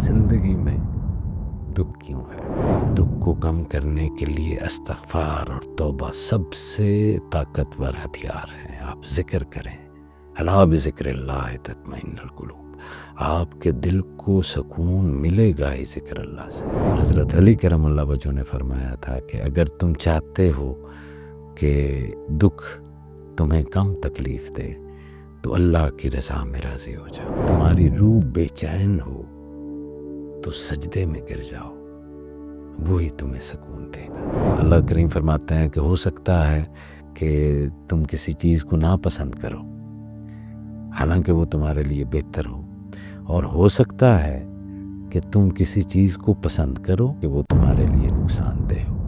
زندگی میں دکھ کیوں ہے؟ دکھ کو کم کرنے کے لیے استغفار اور توبہ سب سے طاقتور ہتھیار ہیں۔ آپ ذکر کریں، الا بذکر اللہ تطمئن القلوب۔ آپ کے دل کو سکون ملے گا ہی ذکر اللہ سے۔ حضرت علی کرم اللہ وجہ نے فرمایا تھا کہ اگر تم چاہتے ہو کہ دکھ تمہیں کم تکلیف دے تو اللہ کی رضا میں راضی ہو جاؤ۔ تمہاری روح بے چین ہو تو سجدے میں گر جاؤ، وہی تمہیں سکون دے گا۔ اللہ کریم فرماتے ہیں کہ ہو سکتا ہے کہ تم کسی چیز کو ناپسند کرو حالانکہ وہ تمہارے لیے بہتر ہو، اور ہو سکتا ہے کہ تم کسی چیز کو پسند کرو کہ وہ تمہارے لیے نقصان دہ ہو۔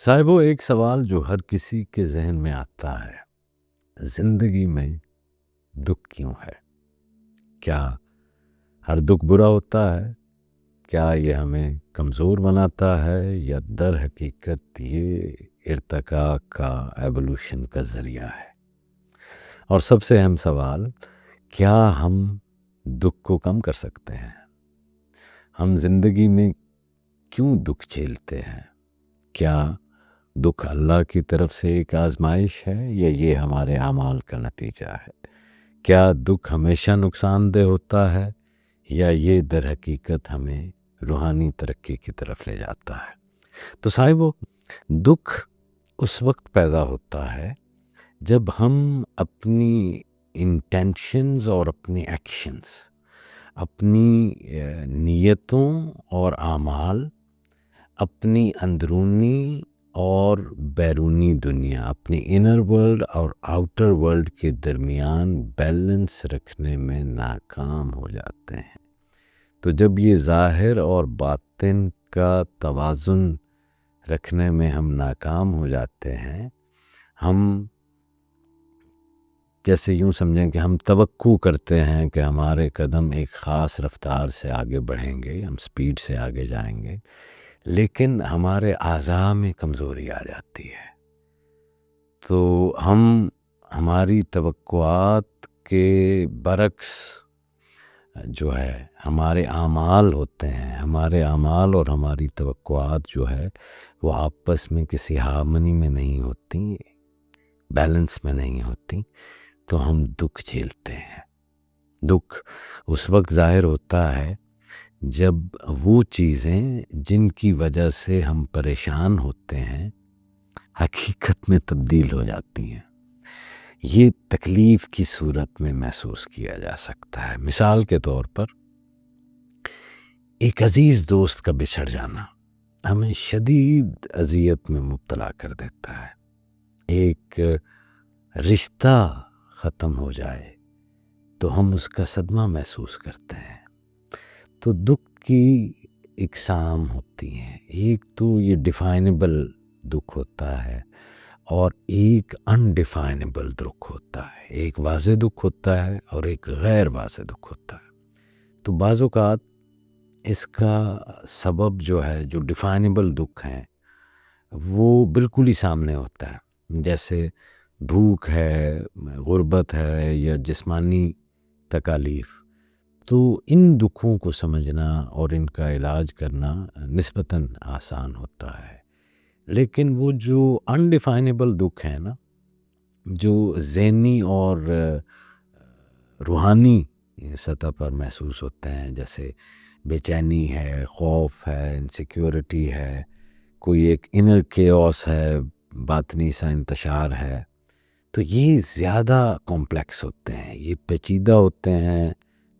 صاحبو، ایک سوال جو ہر کسی کے ذہن میں آتا ہے، زندگی میں دکھ کیوں ہے؟ کیا ہر دکھ برا ہوتا ہے؟ کیا یہ ہمیں کمزور بناتا ہے، یا در حقیقت یہ ارتقاء کا ایوولوشن کا ذریعہ ہے؟ اور سب سے اہم سوال، کیا ہم دکھ کو کم کر سکتے ہیں؟ ہم زندگی میں کیوں دکھ جھیلتے ہیں؟ کیا دکھ اللہ کی طرف سے ایک آزمائش ہے، یا یہ ہمارے اعمال کا نتیجہ ہے؟ کیا دکھ ہمیشہ نقصان دہ ہوتا ہے، یا یہ در حقیقت ہمیں روحانی ترقی کی طرف لے جاتا ہے؟ تو صاحبو، دکھ اس وقت پیدا ہوتا ہے جب ہم اپنی انٹینشنز اور اپنی ایکشنز، اپنی نیتوں اور اعمال، اپنی اندرونی اور بیرونی دنیا، اپنی انر ورلڈ اور آؤٹر ورلڈ کے درمیان بیلنس رکھنے میں ناکام ہو جاتے ہیں۔ تو جب یہ ظاہر اور باطن کا توازن رکھنے میں ہم ناکام ہو جاتے ہیں، ہم جیسے یوں سمجھیں کہ ہم توقع کرتے ہیں کہ ہمارے قدم ایک خاص رفتار سے آگے بڑھیں گے، ہم سپیڈ سے آگے جائیں گے، لیکن ہمارے اعضاء میں کمزوری آ جاتی ہے۔ تو ہماری توقعات کے برعکس جو ہے ہمارے اعمال ہوتے ہیں، ہمارے اعمال اور ہماری توقعات جو ہے وہ آپس میں کسی ہارمنی میں نہیں ہوتی، بیلنس میں نہیں ہوتی، تو ہم دکھ جھیلتے ہیں۔ دکھ اس وقت ظاہر ہوتا ہے جب وہ چیزیں جن کی وجہ سے ہم پریشان ہوتے ہیں حقیقت میں تبدیل ہو جاتی ہیں۔ یہ تکلیف کی صورت میں محسوس کیا جا سکتا ہے۔ مثال کے طور پر ایک عزیز دوست کا بچھڑ جانا ہمیں شدید اذیت میں مبتلا کر دیتا ہے۔ ایک رشتہ ختم ہو جائے تو ہم اس کا صدمہ محسوس کرتے ہیں۔ تو دکھ کی اقسام ہوتی ہیں، ایک تو یہ ڈیفائنیبل دکھ ہوتا ہے، اور ایک انڈیفائنیبل دکھ ہوتا ہے۔ ایک واضح دکھ ہوتا ہے اور ایک غیر واضح دکھ ہوتا ہے۔ تو بعض اوقات اس کا سبب جو ہے، جو ڈیفائنیبل دکھ ہیں، وہ بالکل ہی سامنے ہوتا ہے، جیسے بھوک ہے، غربت ہے، یا جسمانی تکالیف۔ تو ان دکھوں کو سمجھنا اور ان کا علاج کرنا نسبتاً آسان ہوتا ہے، لیکن وہ جو انڈیفائنیبل دکھ ہیں نا، جو ذہنی اور روحانی سطح پر محسوس ہوتے ہیں، جیسے بے چینی ہے، خوف ہے، انسیکیورٹی ہے، کوئی ایک انر کیوس ہے، باطنی سا انتشار ہے، تو یہ زیادہ کمپلیکس ہوتے ہیں، یہ پیچیدہ ہوتے ہیں،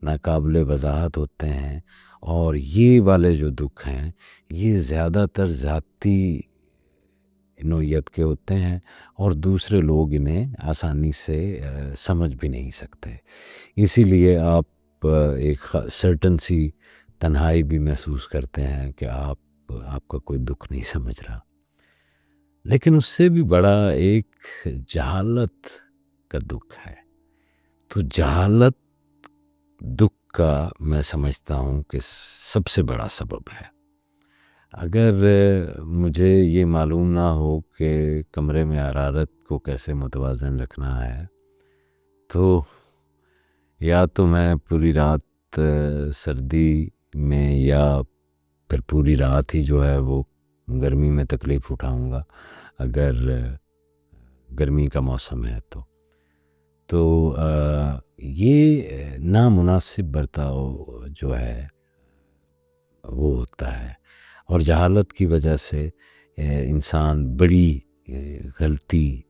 ناقابل وضاحت ہوتے ہیں، اور یہ والے جو دکھ ہیں یہ زیادہ تر ذاتی نوعیت کے ہوتے ہیں، اور دوسرے لوگ انہیں آسانی سے سمجھ بھی نہیں سکتے۔ اسی لیے آپ ایک سرٹن سی تنہائی بھی محسوس کرتے ہیں کہ آپ کا کوئی دکھ نہیں سمجھ رہا۔ لیکن اس سے بھی بڑا ایک جہالت کا دکھ ہے۔ تو جہالت دکھ کا میں سمجھتا ہوں کہ سب سے بڑا سبب ہے۔ اگر مجھے یہ معلوم نہ ہو کہ کمرے میں حرارت کو کیسے متوازن رکھنا ہے تو یا تو میں پوری رات سردی میں یا پھر پوری رات ہی جو ہے وہ گرمی میں تکلیف اٹھاؤں گا اگر گرمی کا موسم ہے تو یہ نامناسب برتاؤ جو ہے وہ ہوتا ہے، اور جہالت کی وجہ سے انسان بڑی غلطی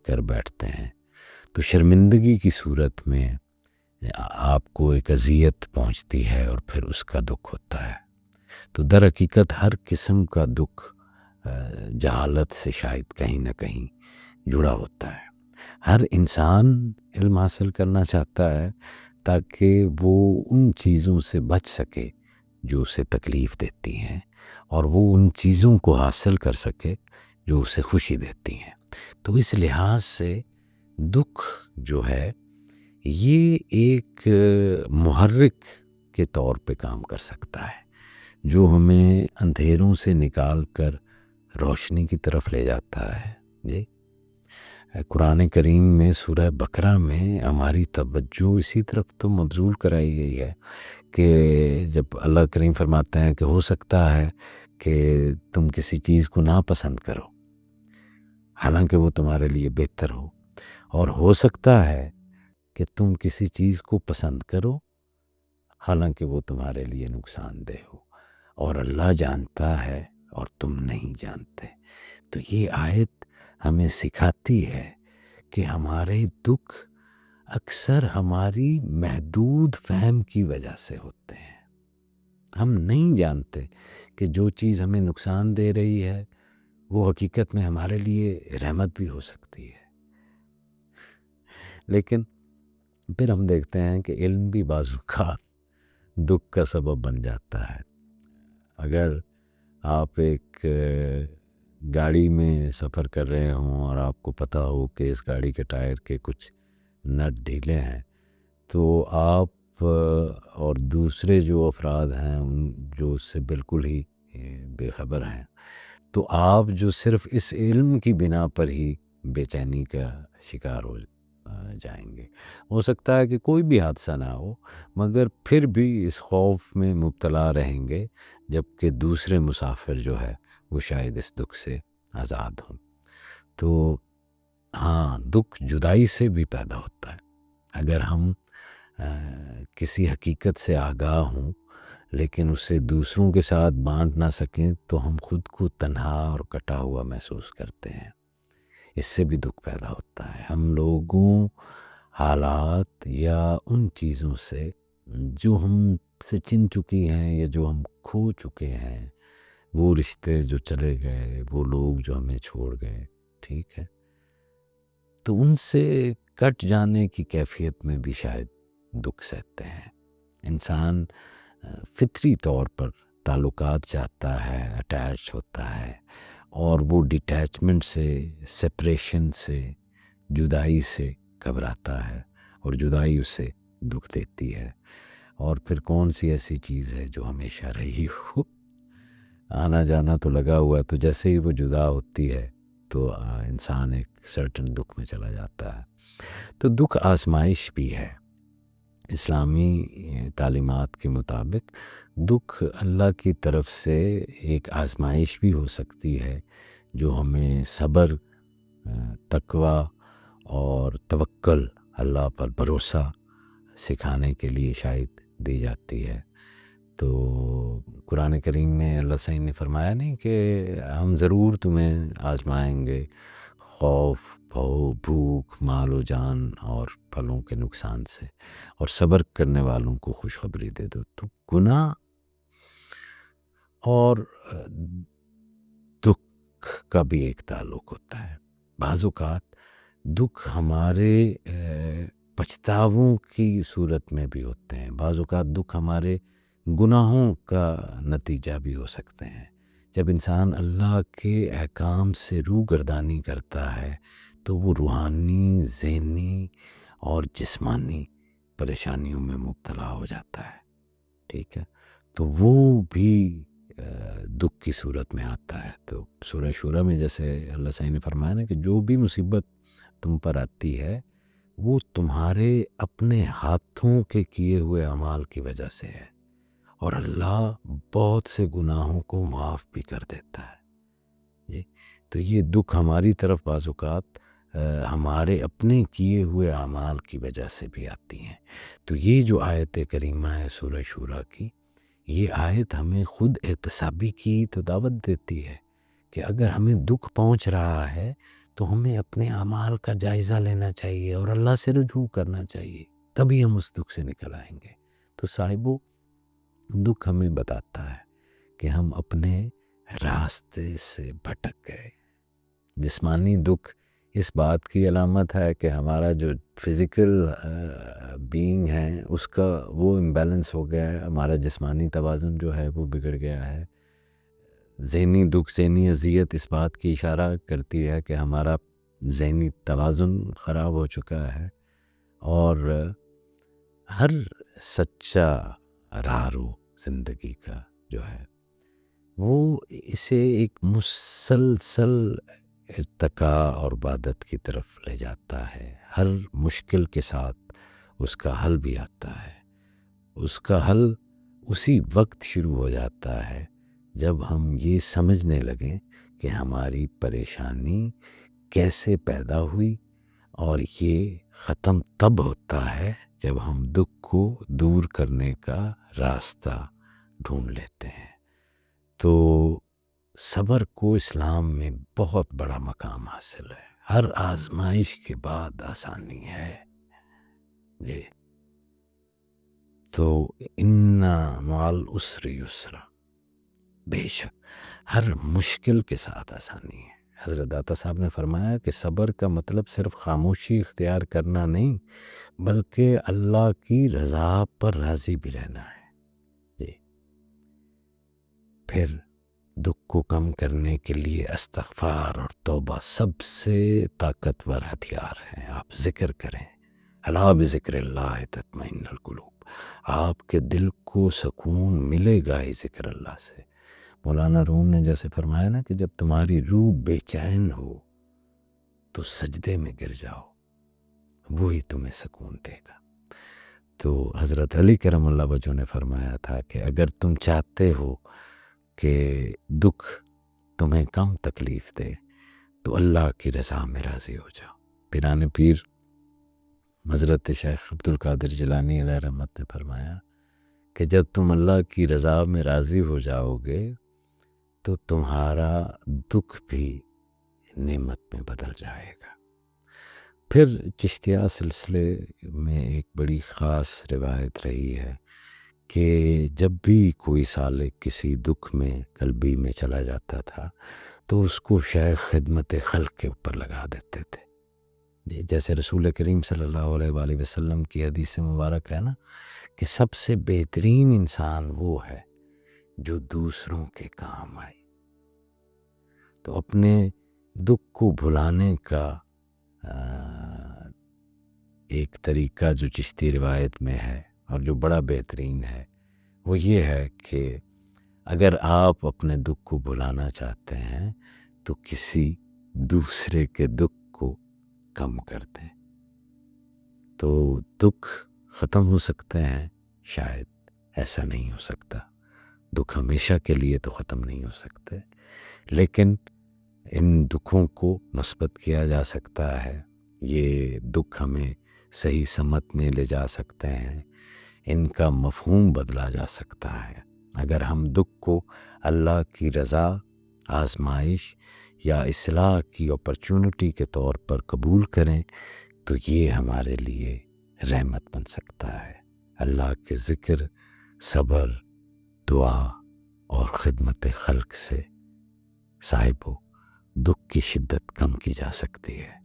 کر بیٹھتے ہیں، تو شرمندگی کی صورت میں آپ کو ایک اذیت پہنچتی ہے اور پھر اس کا دکھ ہوتا ہے۔ تو در حقیقت ہر قسم کا دکھ جہالت سے شاید کہیں نہ کہیں جڑا ہوتا ہے۔ ہر انسان علم حاصل کرنا چاہتا ہے تاکہ وہ ان چیزوں سے بچ سکے جو اسے تکلیف دیتی ہیں، اور وہ ان چیزوں کو حاصل کر سکے جو اسے خوشی دیتی ہیں۔ تو اس لحاظ سے دکھ جو ہے یہ ایک محرک کے طور پہ کام کر سکتا ہے جو ہمیں اندھیروں سے نکال کر روشنی کی طرف لے جاتا ہے۔ جی قرآن کریم میں سورہ بقرہ میں ہماری توجہ اسی طرف تو مبذول کرائی گئی ہے کہ جب اللہ کریم فرماتے ہیں کہ ہو سکتا ہے کہ تم کسی چیز کو ناپسند کرو حالانکہ وہ تمہارے لیے بہتر ہو، اور ہو سکتا ہے کہ تم کسی چیز کو پسند کرو حالانکہ وہ تمہارے لیے نقصان دہ ہو، اور اللہ جانتا ہے اور تم نہیں جانتے۔ تو یہ آیت ہمیں سکھاتی ہے کہ ہمارے دکھ اکثر ہماری محدود فہم کی وجہ سے ہوتے ہیں۔ ہم نہیں جانتے کہ جو چیز ہمیں نقصان دے رہی ہے وہ حقیقت میں ہمارے لیے رحمت بھی ہو سکتی ہے، لیکن پھر ہم دیکھتے ہیں کہ علم بھی بعض اوقات دکھ کا سبب بن جاتا ہے۔ اگر آپ ایک گاڑی میں سفر کر رہے ہوں اور آپ کو پتہ ہو کہ اس گاڑی کے ٹائر کے کچھ نٹ ڈھیلے ہیں، تو آپ اور دوسرے جو افراد ہیں جو اس سے بالکل ہی بے خبر ہیں، تو آپ جو صرف اس علم کی بنا پر ہی بے چینی کا شکار ہو جائیں گے۔ ہو سکتا ہے کہ کوئی بھی حادثہ نہ ہو مگر پھر بھی اس خوف میں مبتلا رہیں گے، جبکہ دوسرے مسافر جو ہے وہ شاید اس دکھ سے آزاد ہوں۔ تو ہاں، دکھ جدائی سے بھی پیدا ہوتا ہے۔ اگر ہم کسی حقیقت سے آگاہ ہوں لیکن اسے دوسروں کے ساتھ بانٹ نہ سکیں تو ہم خود کو تنہا اور کٹا ہوا محسوس کرتے ہیں، اس سے بھی دکھ پیدا ہوتا ہے۔ ہم لوگوں، حالات یا ان چیزوں سے جو ہم سے چن چکی ہیں یا جو ہم کھو چکے ہیں، وہ رشتے جو چلے گئے، وہ لوگ جو ہمیں چھوڑ گئے، ٹھیک ہے، تو ان سے کٹ جانے کی کیفیت میں بھی شاید دکھ سہتے ہیں۔ انسان فطری طور پر تعلقات چاہتا ہے، اٹیچ ہوتا ہے، اور وہ ڈیٹیچمنٹ سے، سپریشن سے، جدائی سے گھبراتا ہے، اور جدائی اسے دکھ دیتی ہے۔ اور پھر کون سی ایسی چیز ہے جو ہمیشہ رہی ہو؟ آنا جانا تو لگا ہوا ہے، تو جیسے ہی وہ جدا ہوتی ہے تو انسان ایک سرٹن دکھ میں چلا جاتا ہے۔ تو دکھ آزمائش بھی ہے۔ اسلامی تعلیمات کے مطابق دکھ اللہ کی طرف سے ایک آزمائش بھی ہو سکتی ہے جو ہمیں صبر، تقوی اور توکل، اللہ پر بھروسہ سکھانے کے لیے شاید دی جاتی ہے۔ تو قرآن کریم میں اللہ سعید نے فرمایا نہیں کہ ہم ضرور تمہیں آزمائیں گے، خوف، بھوک، مال و جان اور پھلوں کے نقصان سے، اور صبر کرنے والوں کو خوشخبری دے دو۔ تو گناہ اور دکھ کا بھی ایک تعلق ہوتا ہے۔ بعض اوقات دکھ ہمارے پچھتاووں کی صورت میں بھی ہوتے ہیں، بعض اوقات دکھ ہمارے گناہوں کا نتیجہ بھی ہو سکتے ہیں۔ جب انسان اللہ کے احکام سے روگردانی کرتا ہے تو وہ روحانی، ذہنی اور جسمانی پریشانیوں میں مبتلا ہو جاتا ہے، ٹھیک ہے، تو وہ بھی دکھ کی صورت میں آتا ہے. تو سورہ شورى میں جیسے اللہ صاحب نے فرمایا نا کہ جو بھی مصیبت تم پر آتی ہے وہ تمہارے اپنے ہاتھوں کے کیے ہوئے اعمال کی وجہ سے ہے، اور اللہ بہت سے گناہوں کو معاف بھی کر دیتا ہے. جی تو یہ دکھ ہماری طرف بعض اوقات ہمارے اپنے کیے ہوئے اعمال کی وجہ سے بھی آتی ہیں. تو یہ جو آیت کریمہ ہے سورہ شورى کی، یہ آیت ہمیں خود احتسابی کی تو دعوت دیتی ہے کہ اگر ہمیں دکھ پہنچ رہا ہے تو ہمیں اپنے اعمال کا جائزہ لینا چاہیے اور اللہ سے رجوع کرنا چاہیے، تبھی ہم اس دکھ سے نکل آئیں گے. تو صاحبو، دکھ ہمیں بتاتا ہے کہ ہم اپنے راستے سے بھٹک گئے. جسمانی دکھ اس بات کی علامت ہے کہ ہمارا جو فزیکل بینگ ہے اس کا وہ امبیلنس ہو گیا ہے، ہمارا جسمانی توازن جو ہے وہ بگڑ گیا ہے. ذہنی دکھ، ذہنی اذیت اس بات کی اشارہ کرتی ہے کہ ہمارا ذہنی توازن خراب ہو چکا ہے، اور ہر سچا راہرو زندگی کا جو ہے وہ اسے ایک مسلسل ارتقا اور عبادت کی طرف لے جاتا ہے. ہر مشکل کے ساتھ اس کا حل بھی آتا ہے. اس کا حل اسی وقت شروع ہو جاتا ہے جب ہم یہ سمجھنے لگیں کہ ہماری پریشانی کیسے پیدا ہوئی، اور یہ ختم تب ہوتا ہے جب ہم دکھ کو دور کرنے کا راستہ ڈھونڈ لیتے ہیں. تو صبر کو اسلام میں بہت بڑا مقام حاصل ہے. ہر آزمائش کے بعد آسانی ہے. جی تو ان مع العسر یسرا، بے شک ہر مشکل کے ساتھ آسانی ہے. حضرت داتا صاحب نے فرمایا کہ صبر کا مطلب صرف خاموشی اختیار کرنا نہیں، بلکہ اللہ کی رضا پر راضی بھی رہنا ہے. جی پھر دکھ کو کم کرنے کے لیے استغفار اور توبہ سب سے طاقتور ہتھیار ہیں. آپ ذکر کریں، الا بذکر اللہ تطمئن القلوب. آپ کے دل کو سکون ملے گا ہی ذکر اللہ سے. مولانا روم نے جیسے فرمایا نا کہ جب تمہاری روح بے چین ہو تو سجدے میں گر جاؤ، وہی تمہیں سکون دے گا. تو حضرت علی کرم اللہ وجہ نے فرمایا تھا کہ اگر تم چاہتے ہو کہ دکھ تمہیں کم تکلیف دے تو اللہ کی رضا میں راضی ہو جاؤ. پیران پیر حضرت شیخ عبد القادر جیلانی علیہ رحمت نے فرمایا کہ جب تم اللہ کی رضا میں راضی ہو جاؤ گے تو تمہارا دکھ بھی نعمت میں بدل جائے گا. پھر چشتیہ سلسلے میں ایک بڑی خاص روایت رہی ہے کہ جب بھی کوئی سالک کسی دکھ میں قلبی میں چلا جاتا تھا تو اس کو شیخ خدمت خلق کے اوپر لگا دیتے تھے. جیسے رسول کریم صلی اللہ علیہ وآلہ وسلم کی حدیث مبارک ہے نا کہ سب سے بہترین انسان وہ ہے جو دوسروں کے کام آئے. تو اپنے دکھ کو بھلانے کا ایک طریقہ جو چشتی روایت میں ہے اور جو بڑا بہترین ہے وہ یہ ہے کہ اگر آپ اپنے دکھ کو بھلانا چاہتے ہیں تو کسی دوسرے کے دکھ کو کم کر دیں. تو دکھ ختم ہو سکتے ہیں؟ شاید ایسا نہیں ہو سکتا. دکھ ہمیشہ کے لیے تو ختم نہیں ہو سکتے، لیکن ان دکھوں کو مثبت کیا جا سکتا ہے. یہ دکھ ہمیں صحیح سمت میں لے جا سکتے ہیں، ان کا مفہوم بدلا جا سکتا ہے. اگر ہم دکھ کو اللہ کی رضا، آزمائش یا اصلاح کی اپرچونٹی کے طور پر قبول کریں تو یہ ہمارے لیے رحمت بن سکتا ہے. اللہ کے ذکر، صبر، دعا اور خدمت خلق سے صاحبو دکھ کی شدت کم کی جا سکتی ہے.